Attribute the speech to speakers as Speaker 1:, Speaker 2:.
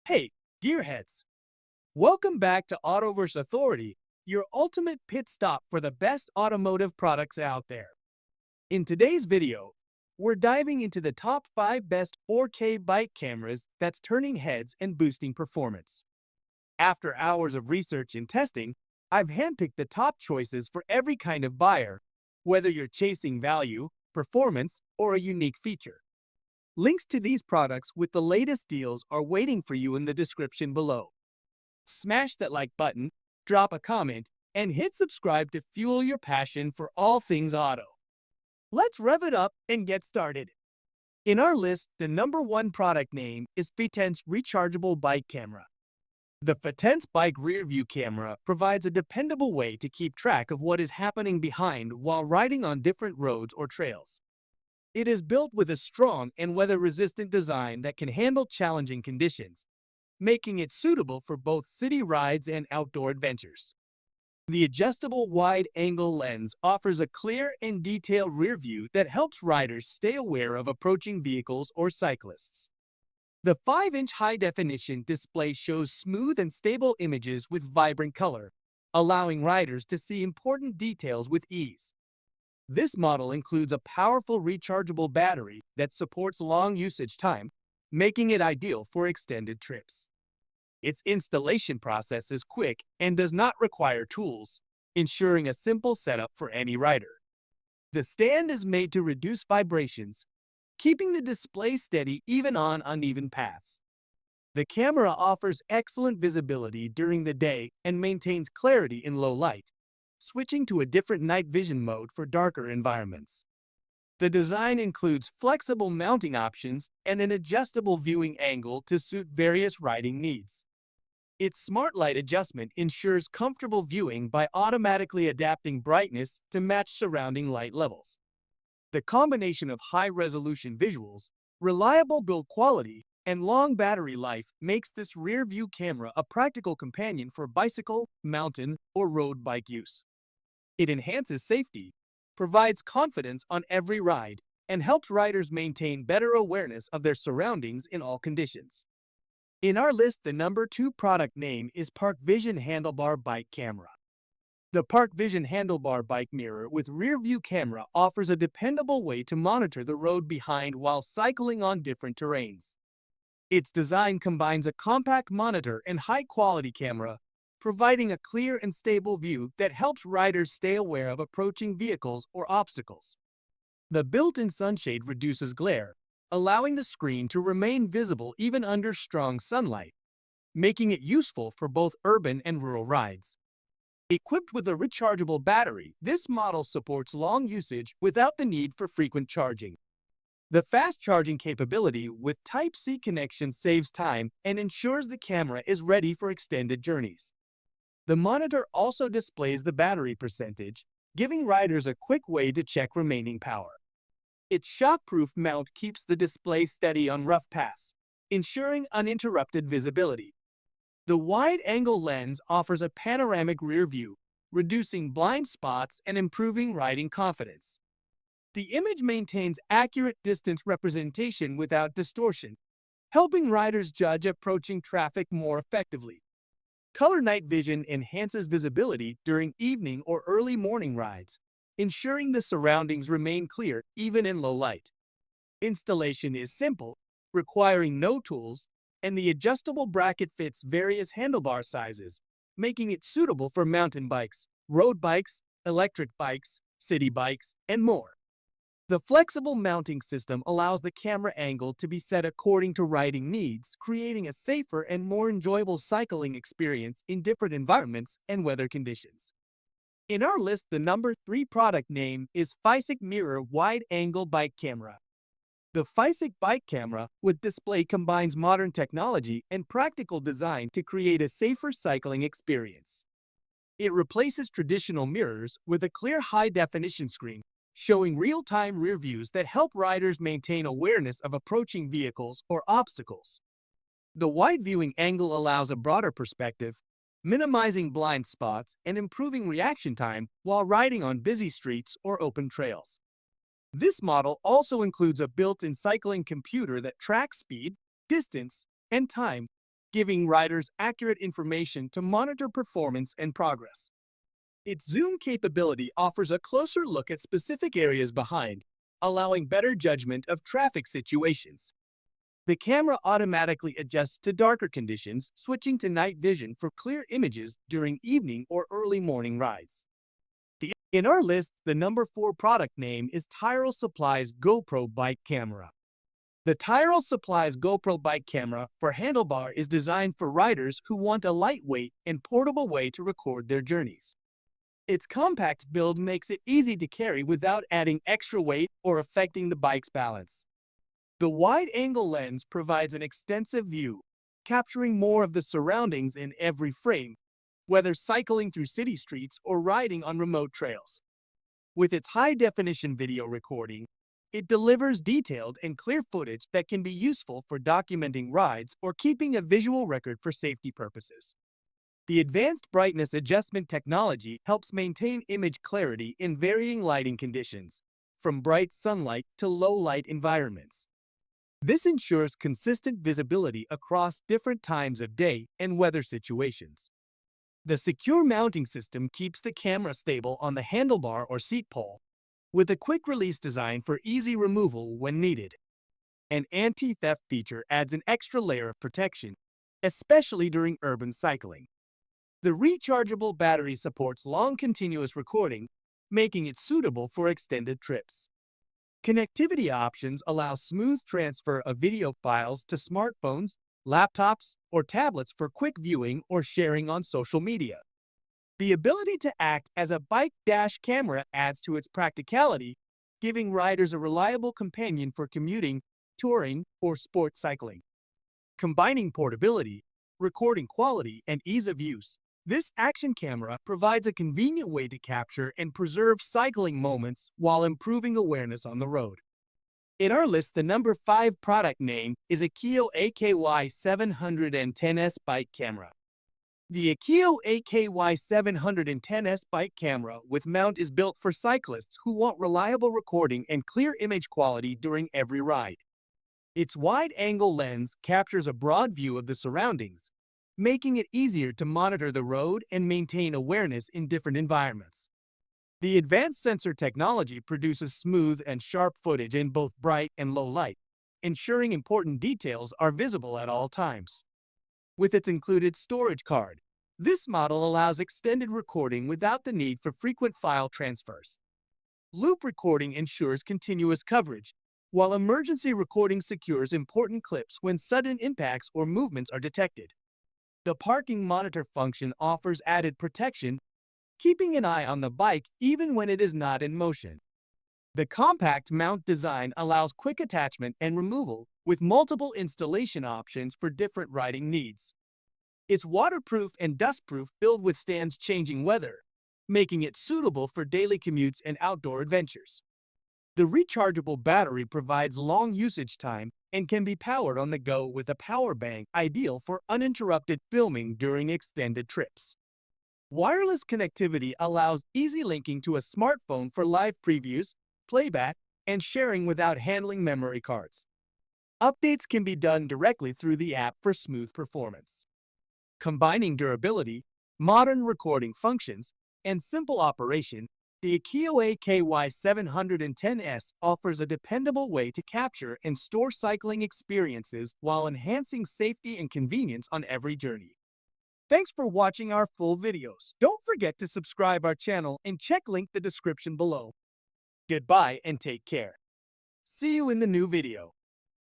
Speaker 1: Hey, gearheads! Welcome back to Autoverse Authority, your ultimate pit stop for the best automotive products out there. In today's video, we're diving into the top 5 best 4K bike cameras that's turning heads and boosting performance. After hours of research and testing, I've handpicked the top choices for every kind of buyer, whether you're chasing value, performance, or a unique feature. Links to these products with the latest deals are waiting for you in the description below. Smash that like button, drop a comment, and hit subscribe to fuel your passion for all things auto. Let's rev it up and get started. In our list, the number 1 product name is Fitense Rechargeable Bike Camera. The Fitense Bike Rear View Camera provides a dependable way to keep track of what is happening behind while riding on different roads or trails. It is built with a strong and weather-resistant design that can handle challenging conditions, making it suitable for both city rides and outdoor adventures. The adjustable wide-angle lens offers a clear and detailed rear view that helps riders stay aware of approaching vehicles or cyclists. The 5-inch high-definition display shows smooth and stable images with vibrant color, allowing riders to see important details with ease. This model includes a powerful rechargeable battery that supports long usage time, making it ideal for extended trips. Its installation process is quick and does not require tools, ensuring a simple setup for any rider. The stand is made to reduce vibrations, keeping the display steady even on uneven paths. The camera offers excellent visibility during the day and maintains clarity in low light, switching to a different night vision mode for darker environments. The design includes flexible mounting options and an adjustable viewing angle to suit various riding needs. Its smart light adjustment ensures comfortable viewing by automatically adapting brightness to match surrounding light levels. The combination of high-resolution visuals, reliable build quality, and long battery life makes this rear-view camera a practical companion for bicycle, mountain, or road bike use. It enhances safety, provides confidence on every ride, and helps riders maintain better awareness of their surroundings in all conditions. In our list, the number 2 product name is PARKVISION Handlebar Bike Camera. The PARKVISION Handlebar Bike Mirror with rear-view camera offers a dependable way to monitor the road behind while cycling on different terrains. Its design combines a compact monitor and high-quality camera, providing a clear and stable view that helps riders stay aware of approaching vehicles or obstacles. The built-in sunshade reduces glare, allowing the screen to remain visible even under strong sunlight, making it useful for both urban and rural rides. Equipped with a rechargeable battery, this model supports long usage without the need for frequent charging. The fast charging capability with Type-C connection saves time and ensures the camera is ready for extended journeys. The monitor also displays the battery percentage, giving riders a quick way to check remaining power. Its shockproof mount keeps the display steady on rough paths, ensuring uninterrupted visibility. The wide-angle lens offers a panoramic rear view, reducing blind spots and improving riding confidence. The image maintains accurate distance representation without distortion, helping riders judge approaching traffic more effectively. Color night vision enhances visibility during evening or early morning rides, ensuring the surroundings remain clear even in low light. Installation is simple, requiring no tools, and the adjustable bracket fits various handlebar sizes, making it suitable for mountain bikes, road bikes, electric bikes, city bikes, and more. The flexible mounting system allows the camera angle to be set according to riding needs, creating a safer and more enjoyable cycling experience in different environments and weather conditions. In our list, the number 3 product name is FEISIKE Mirror Wide Angle Bike Camera. The FEISIKE bike camera with display combines modern technology and practical design to create a safer cycling experience. It replaces traditional mirrors with a clear high-definition screen, showing real-time rear views that help riders maintain awareness of approaching vehicles or obstacles. The wide viewing angle allows a broader perspective, minimizing blind spots and improving reaction time while riding on busy streets or open trails. This model also includes a built-in cycling computer that tracks speed, distance, and time, giving riders accurate information to monitor performance and progress. Its zoom capability offers a closer look at specific areas behind, allowing better judgment of traffic situations. The camera automatically adjusts to darker conditions, switching to night vision for clear images during evening or early morning rides. In our list, the number 4 product name is TIROL Supply's GoPro Bike Camera. The TIROL Supply's GoPro Bike Camera for Handlebar is designed for riders who want a lightweight and portable way to record their journeys. Its compact build makes it easy to carry without adding extra weight or affecting the bike's balance. The wide-angle lens provides an extensive view, capturing more of the surroundings in every frame, whether cycling through city streets or riding on remote trails. With its high-definition video recording, it delivers detailed and clear footage that can be useful for documenting rides or keeping a visual record for safety purposes. The advanced brightness adjustment technology helps maintain image clarity in varying lighting conditions, from bright sunlight to low-light environments. This ensures consistent visibility across different times of day and weather situations. The secure mounting system keeps the camera stable on the handlebar or seat pole, with a quick-release design for easy removal when needed. An anti-theft feature adds an extra layer of protection, especially during urban cycling. The rechargeable battery supports long continuous recording, making it suitable for extended trips. Connectivity options allow smooth transfer of video files to smartphones, laptops, or tablets for quick viewing or sharing on social media. The ability to act as a bike dash camera adds to its practicality, giving riders a reliable companion for commuting, touring, or sport cycling. Combining portability, recording quality, and ease of use, this action camera provides a convenient way to capture and preserve cycling moments while improving awareness on the road. In our list, the number 5 product name is AKEEYO AKY 710S Bike Camera. The AKEEYO AKY 710S Bike Camera with mount is built for cyclists who want reliable recording and clear image quality during every ride. Its wide-angle lens captures a broad view of the surroundings, making it easier to monitor the road and maintain awareness in different environments. The advanced sensor technology produces smooth and sharp footage in both bright and low light, ensuring important details are visible at all times. With its included storage card, this model allows extended recording without the need for frequent file transfers. Loop recording ensures continuous coverage, while emergency recording secures important clips when sudden impacts or movements are detected. The parking monitor function offers added protection, keeping an eye on the bike even when it is not in motion. The compact mount design allows quick attachment and removal with multiple installation options for different riding needs. Its waterproof and dustproof build withstands changing weather, making it suitable for daily commutes and outdoor adventures. The rechargeable battery provides long usage time and can be powered on the go with a power bank, ideal for uninterrupted filming during extended trips. Wireless connectivity allows easy linking to a smartphone for live previews, playback, and sharing without handling memory cards. Updates can be done directly through the app for smooth performance. Combining durability, modern recording functions, and simple operation, the AKEEYO AKY 710S offers a dependable way to capture and store cycling experiences while enhancing safety and convenience on every journey. Thanks for watching our full videos. Don't forget to subscribe our channel and check link the description below. Goodbye and take care. See you in the new video.